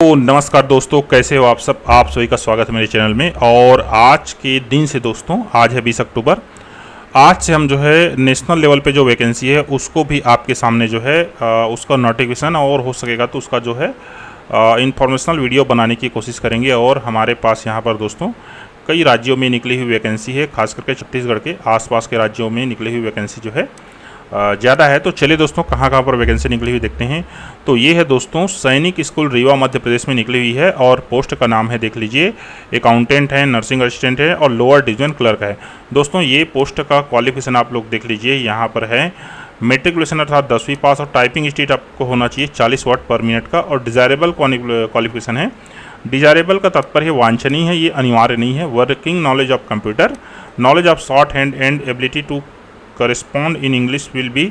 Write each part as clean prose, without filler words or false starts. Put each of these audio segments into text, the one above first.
तो नमस्कार दोस्तों, कैसे हो आप सब। आप सभी का स्वागत है मेरे चैनल में। और आज के दिन से दोस्तों, आज है 20 अक्टूबर। आज से हम जो है नेशनल लेवल पे जो वैकेंसी है उसको भी आपके सामने जो है उसका नोटिफिकेशन और हो सकेगा तो उसका जो है इंफॉर्मेशनल वीडियो बनाने की कोशिश करेंगे। और हमारे पास यहाँ पर दोस्तों कई राज्यों में निकली हुई वैकेंसी है, खास करके छत्तीसगढ़ के आसपास के राज्यों में निकली हुई वैकेंसी जो है ज़्यादा है। तो चलिए दोस्तों, कहाँ कहाँ पर वैकेंसी निकली हुई देखते हैं। तो ये है दोस्तों सैनिक स्कूल रीवा मध्य प्रदेश में निकली हुई है और पोस्ट का नाम है, देख लीजिए, अकाउंटेंट है, नर्सिंग असिस्टेंट है और लोअर डिवीजन क्लर्क है। दोस्तों ये पोस्ट का क्वालिफिकेशन आप लोग देख लीजिए, यहाँ पर है मेट्रिकुलेशन अर्थात 10वीं पास और टाइपिंग स्पीड आपको होना चाहिए 40 वर्ड पर मिनट का। और डिज़ायरेबल क्वालिफिकेशन है। डिज़ायरेबल का तात्पर्य वांछनीय है, ये अनिवार्य नहीं है। Working knowledge of computer, knowledge of shorthand and ability to correspond in English will be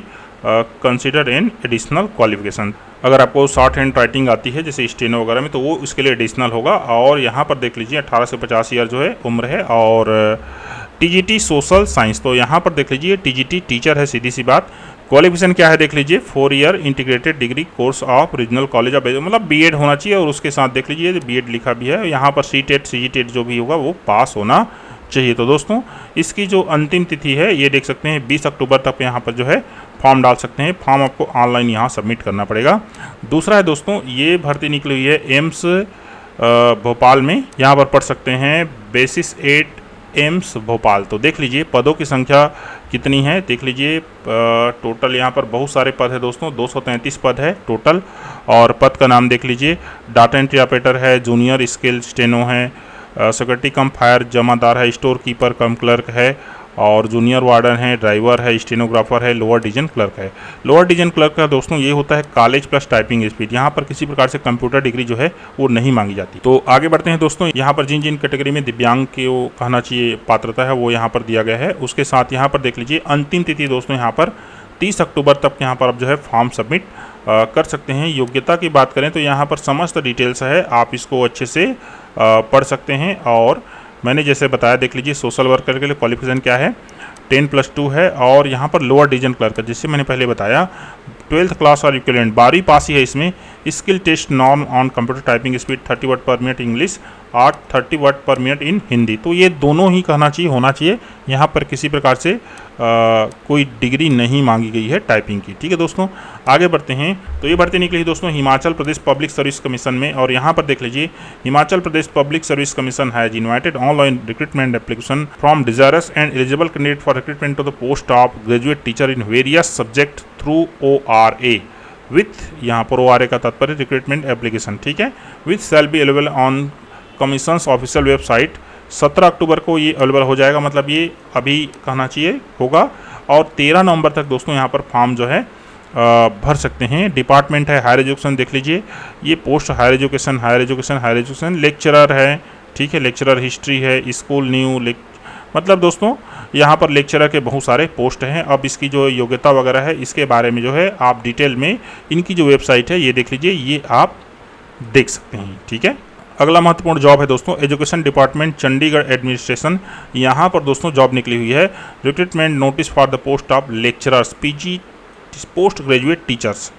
considered an additional qualification. अगर आपको शॉर्ट हैंड राइटिंग आती है जैसे स्टेनो वगैरह में, तो वो उसके लिए एडिशनल होगा। और यहाँ पर देख लीजिए 18 से 50 ईयर जो है उम्र है। और टीजीटी सोशल साइंस, तो यहाँ पर देख लीजिए टीजीटी टीचर है, सीधी सी बात। क्वालिफिकेशन क्या है देख लीजिए, 4 year integrated degree course of regional college of, मतलब बीएड होना चाहिए। और उसके साथ देख लीजिए बीएड लिखा भी है। यहाँ पर सीटेट सीजीटेट जो भी होगा वो पास होना चाहिए। तो दोस्तों इसकी जो अंतिम तिथि है ये देख सकते हैं 20 अक्टूबर तक यहाँ पर जो है फॉर्म डाल सकते हैं। फॉर्म आपको ऑनलाइन यहाँ सबमिट करना पड़ेगा। दूसरा है दोस्तों, ये भर्ती निकली हुई है एम्स भोपाल में, यहाँ पर पढ़ सकते हैं बेसिस 8 एम्स भोपाल। तो देख लीजिए पदों की संख्या कितनी है, देख लीजिए टोटल यहाँ पर बहुत सारे पद है दोस्तों, 233 पद है टोटल। और पद का नाम देख लीजिए, डाटा एंट्री ऑपरेटर है, जूनियर स्किल स्टेनो है, सिक्योरिटी कम फायर जमादार है, स्टोर कीपर कम क्लर्क है, और जूनियर वार्डन है, ड्राइवर है, स्टेनोग्राफर है, लोअर डिवीजन क्लर्क है। लोअर डिवीजन क्लर्क का दोस्तों ये होता है कॉलेज प्लस टाइपिंग स्पीड। यहाँ पर किसी प्रकार से कंप्यूटर डिग्री जो है वो नहीं मांगी जाती। तो आगे बढ़ते हैं दोस्तों, यहाँ पर जिन जिन कैटेगरी में दिव्यांग के वो कहना चाहिए पात्रता है वो यहाँ पर दिया गया है। उसके साथ यहाँ पर देख लीजिए अंतिम तिथि दोस्तों यहाँ पर 30 अक्टूबर तक यहाँ पर आप जो है फॉर्म सबमिट कर सकते हैं। योग्यता की बात करें तो यहाँ पर समस्त डिटेल्स है, आप इसको अच्छे से पढ़ सकते हैं। और मैंने जैसे बताया देख लीजिए सोशल वर्कर के लिए क्वालिफिकेशन क्या है, 10+2 है। और यहाँ पर लोअर डिवीजन क्लर्क जिससे मैंने पहले बताया 12th क्लास और इक्विवेलेंट 12वीं पास ही है इसमें। Skill test norm on computer typing speed 30 word per minute English और 30 word per minute in Hindi. तो ये दोनों ही कहना चाहिए होना चाहिए। यहाँ पर किसी प्रकार से कोई डिग्री नहीं मांगी गई है टाइपिंग की। ठीक है दोस्तों, आगे बढ़ते हैं। तो ये भर्ती निकली दोस्तों Himachal Pradesh public service commission में। और यहाँ पर देख लीजिए Himachal Pradesh public service commission has invited online recruitment application from desirous and eligible candidate for recruitment to the post of graduate teacher in various subject through ORA with, यहाँ पर ORA का तात्पर्य रिक्रूटमेंट एप्लीकेशन, ठीक है, with shall be available on commission's official website. 17 October को ये available हो जाएगा, मतलब ये अभी कहना चाहिए होगा। और 13 नवंबर तक दोस्तों यहाँ पर फॉर्म जो है भर सकते हैं। डिपार्टमेंट है हायर एजुकेशन, देख लीजिए ये पोस्ट हायर एजुकेशन लेक्चरर है, ठीक है, लेक्चरर हिस्ट्री है, स्कूल न्यू मतलब दोस्तों यहाँ पर लेक्चरर के बहुत सारे पोस्ट हैं। अब इसकी जो योग्यता वगैरह है इसके बारे में जो है आप डिटेल में इनकी जो वेबसाइट है ये देख लीजिए, ये आप देख सकते हैं, ठीक है। अगला महत्वपूर्ण जॉब है दोस्तों एजुकेशन डिपार्टमेंट चंडीगढ़ एडमिनिस्ट्रेशन। यहाँ पर दोस्तों जॉब निकली हुई है, recruitment notice for the post of lecturers PG post graduate teachers.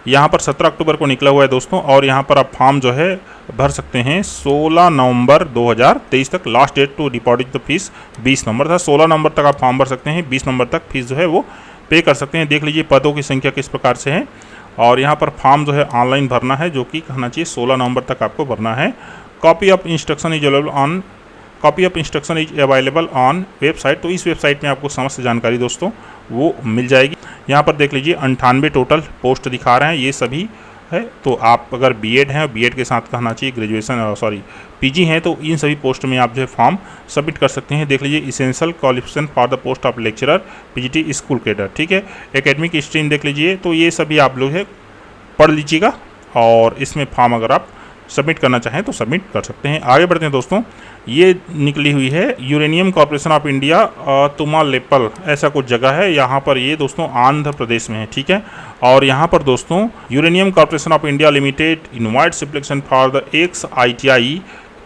यहाँ पर 17 अक्टूबर को निकला हुआ है दोस्तों। और यहाँ पर आप फॉर्म जो है भर सकते हैं 16 नवंबर 2023 तक। Last date to deposit the fees 20 November था। 16 नवंबर तक आप फॉर्म भर सकते हैं, 20 नवंबर तक फीस जो है वो पे कर सकते हैं। देख लीजिए पदों की संख्या किस प्रकार से है। और यहाँ पर फॉर्म जो है ऑनलाइन भरना है, जो कि कहना चाहिए 16 नवंबर तक आपको भरना है। Copy of instruction is available on website. तो इस वेबसाइट में आपको समस्त जानकारी दोस्तों वो मिल जाएगी। यहाँ पर देख लीजिए 98 टोटल पोस्ट दिखा रहे हैं, ये सभी है। तो आप अगर बीएड हैं, बीएड के साथ कहना चाहिए ग्रेजुएशन पीजी हैं, तो इन सभी पोस्ट में आप जो है फॉर्म सबमिट कर सकते हैं। देख लीजिए essential qualification for the post of lecturer PGT school cadre, ठीक है। एकेडमिक स्ट्रीम देख लीजिए, तो ये सभी आप लोग है पढ़ लीजिएगा। और इसमें फॉर्म अगर आप सबमिट करना चाहें तो सबमिट कर सकते हैं। आगे बढ़ते हैं दोस्तों, ये निकली हुई है यूरेनियम कॉर्पोरेशन ऑफ इंडिया तुमालेपल, ऐसा कुछ जगह है। यहाँ पर ये दोस्तों आंध्र प्रदेश में है, ठीक है। और यहाँ पर दोस्तों uranium corporation of India limited invites application for the ex-ITI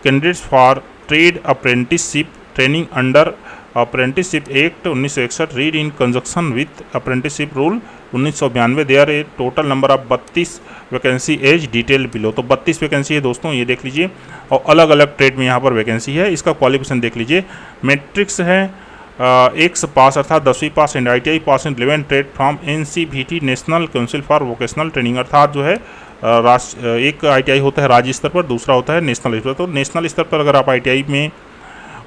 candidates for trade apprenticeship training under apprenticeship act 1961 read in conjunction with apprenticeship rule 1992। There a total number of 32 vacancy as detail below. तो 32 vacancy है दोस्तों, ये देख लीजिए, और अलग अलग trade में यहाँ पर वैकेंसी है। इसका क्वालिफिकेशन देख लीजिए, मैट्रिक्स है, एक्स पास अर्थात 10वीं pass and ITI pass in 11 trade from NCVT national council for vocational training. अर्थात जो है एक ITI होता है राज्य स्तर पर, दूसरा होता है नेशनल स्तर। तो नेशनल स्तर पर अगर आप ITI में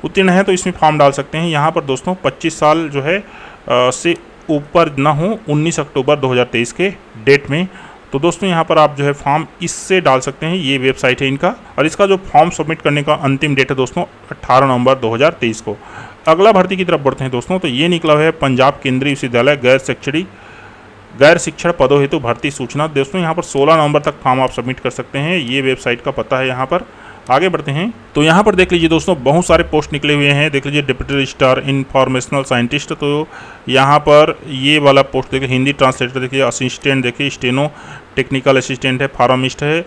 उत्तीर्ण हैं तो इसमें फॉर्म डाल सकते हैं। यहाँ पर दोस्तों 25 साल जो है से ऊपर ना हो 19 अक्टूबर 2023 के डेट में। तो दोस्तों यहाँ पर आप जो है फॉर्म इससे डाल सकते हैं, ये वेबसाइट है इनका। और इसका जो फॉर्म सबमिट करने का अंतिम डेट है दोस्तों 18 नवंबर 2023 को। अगला भर्ती की तरफ बढ़ते हैं दोस्तों, तो ये निकला हुआ है पंजाब केंद्रीय विश्वविद्यालय गैर शिक्षण पदों हेतु भर्ती सूचना। दोस्तों यहाँ पर 16 नवंबर तक फॉर्म आप सबमिट कर सकते हैं, ये वेबसाइट का पता है। यहाँ पर आगे बढ़ते हैं तो यहाँ पर देख लीजिए दोस्तों, बहुत सारे पोस्ट निकले हुए हैं। देख लीजिए डिप्टी रजिस्ट्रार इंफॉर्मेशनल साइंटिस्ट, तो यहाँ पर ये वाला पोस्ट देखिए, हिंदी ट्रांसलेटर देखिए, असिस्टेंट देखिए, स्टेनो टेक्निकल असिस्टेंट है, फार्मासिस्ट है,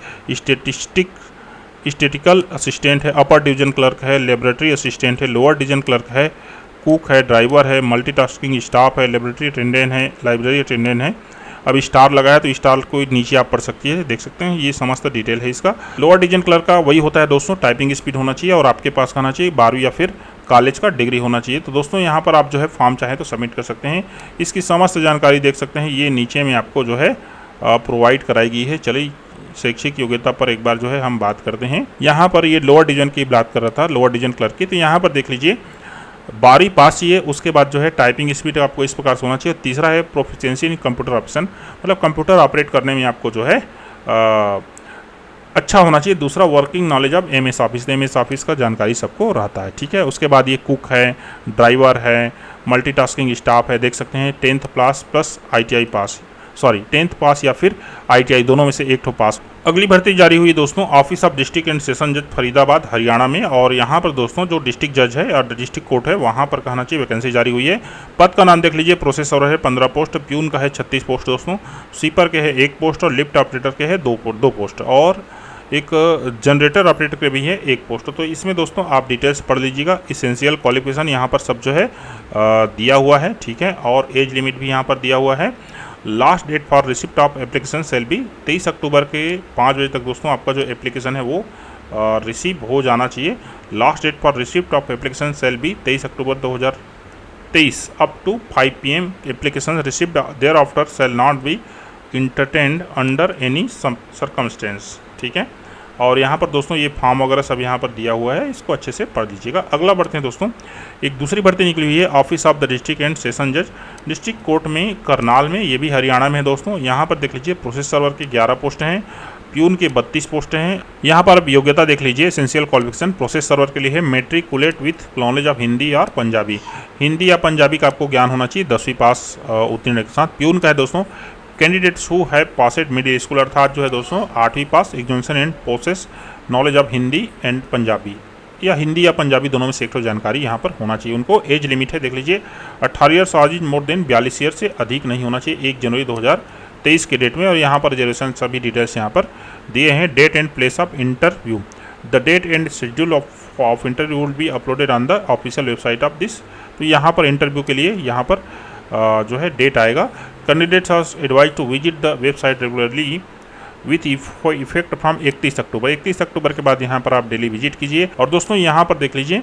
स्टेटिकल असिस्टेंट है, अपर डिवीजन क्लर्क है, लेबोरेटरी असिस्टेंट है, लोअर डिवीजन क्लर्क है, कुक है, ड्राइवर है, मल्टीटास्किंग स्टाफ है, लेबोरेटरी अटेंडेंट है, लाइब्रेरी अटेंडेंट है। अब स्टार लगा है तो स्टार को नीचे आप पढ़ सकती है, देख सकते हैं, ये समस्त डिटेल है इसका। लोअर डिवीजन क्लर्क का वही होता है दोस्तों, टाइपिंग स्पीड होना चाहिए और आपके पास होना चाहिए 12वीं या फिर कॉलेज का डिग्री होना चाहिए। तो दोस्तों यहाँ पर आप जो है फॉर्म चाहें तो सबमिट कर सकते हैं। इसकी समस्त जानकारी देख सकते हैं, ये नीचे में आपको जो है प्रोवाइड कराई गई है। चलिए शैक्षिक योग्यता पर एक बार जो है हम बात करते हैं। यहाँ पर ये लोअर डिवीजन की बात कर रहा था, लोअर डिवीजन क्लर्क की। तो यहाँ पर देख लीजिए 12वीं पास चाहिए, उसके बाद जो है टाइपिंग स्पीड आपको इस प्रकार से होना चाहिए। तीसरा है प्रोफिशिएंसी इन कंप्यूटर ऑपरेशन, मतलब कंप्यूटर ऑपरेट करने में आपको जो है अच्छा होना चाहिए। दूसरा working knowledge of MS office, MS office का जानकारी सबको रहता है, ठीक है। उसके बाद ये कुक है, ड्राइवर है, मल्टीटास्किंग स्टाफ है, देख सकते हैं 10th क्लास प्लस ITI पास, 10th पास या फिर ITI, दोनों में से एक ठो पास। अगली भर्ती जारी हुई दोस्तों office of district and session जज फरीदाबाद हरियाणा में। और यहाँ पर दोस्तों जो डिस्ट्रिक्ट जज है और डिस्ट्रिक्ट कोर्ट है वहाँ पर कहना चाहिए वैकेंसी जारी हुई है। पद का नाम देख लीजिए, प्रोसेसर है 15 पोस्ट, प्यून का है 36 पोस्ट दोस्तों, स्वीपर के है 1 पोस्ट और लिफ्ट ऑपरेटर के है 2 पोस्ट, और एक जनरेटर ऑपरेटर के भी है 1 पोस्ट। तो इसमें दोस्तों आप डिटेल्स पढ़ लीजिएगा। इसेंशियल क्वालिफिकेशन यहाँ पर सब जो है दिया हुआ है, ठीक है, और एज लिमिट भी यहाँ पर दिया हुआ है। Last date for receipt of application shall be 23 October के 5 बजे तक दोस्तों आपका जो एप्लीकेशन है वो रिसीव हो जाना चाहिए। Last date for receipt of application shall be 23 October 2023 up to 5 PM। Application received thereafter shall not be entertained under any circumstances, ठीक है। और यहाँ पर दोस्तों ये फॉर्म वगैरह सब यहाँ पर दिया हुआ है, इसको अच्छे से पढ़ लीजिएगा। अगला बढ़ते हैं दोस्तों, एक दूसरी भर्ती निकली हुई है office of the district and session जज डिस्ट्रिक्ट कोर्ट में करनाल में, ये भी हरियाणा में है दोस्तों। यहाँ पर देख लीजिए प्रोसेस सर्वर के 11 पोस्ट हैं, प्यून के 32 पोस्ट हैं। यहाँ पर अब योग्यता देख लीजिए, एसेंशियल क्वालिफिकेशन प्रोसेस सर्वर के लिए है matriculate with knowledge of Hindi और पंजाबी, हिंदी या पंजाबी का आपको ज्ञान होना चाहिए 10वीं पास उत्तीर्ण के साथ। प्यून का है दोस्तों candidates who have passed middle school, अर्थात जो है दोस्तों 8वीं pass, examination and possess knowledge of Hindi and Punjabi, या हिंदी या पंजाबी दोनों में से एक तो जानकारी यहाँ पर होना चाहिए उनको। एज लिमिट है देख लीजिए 18 ईयर्स आज मोर देन 42 ईयर से अधिक नहीं होना चाहिए 1 जनवरी 2023 के डेट में। और यहाँ पर रिजर्वेशन सभी डिटेल्स यहाँ पर दिए हैं। Date and place of interview, the date and schedule of interview will be uploaded on the official website of this. तो यहाँ पर इंटरव्यू के लिए यहाँ पर जो है डेट आएगा। Candidates are advise to visit the website regularly with effect from 31 October. 31 अक्टूबर के बाद यहाँ पर आप डेली विजिट कीजिए। और दोस्तों यहाँ पर देख लीजिए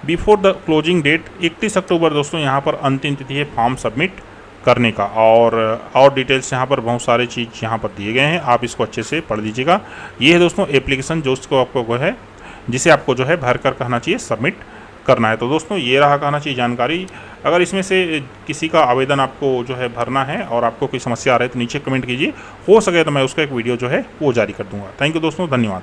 बिफोर द क्लोजिंग डेट 31 अक्टूबर दोस्तों यहाँ पर अंतिम तिथि है फॉर्म सबमिट करने का। और डिटेल्स यहाँ पर बहुत सारे चीज़ यहाँ पर दिए गए हैं, आप इसको अच्छे से पढ़ लीजिएगा। ये है दोस्तों एप्लीकेशन जो उसको आपको है जिसे आपको जो है भर कर कहना चाहिए सबमिट करना है। तो दोस्तों ये रहा कहना चाहिए जानकारी। अगर इसमें से किसी का आवेदन आपको जो है भरना है और आपको कोई समस्या आ रही है तो नीचे कमेंट कीजिए, हो सके तो मैं उसका एक वीडियो जो है वो जारी कर दूंगा। थैंक यू दोस्तों, धन्यवाद।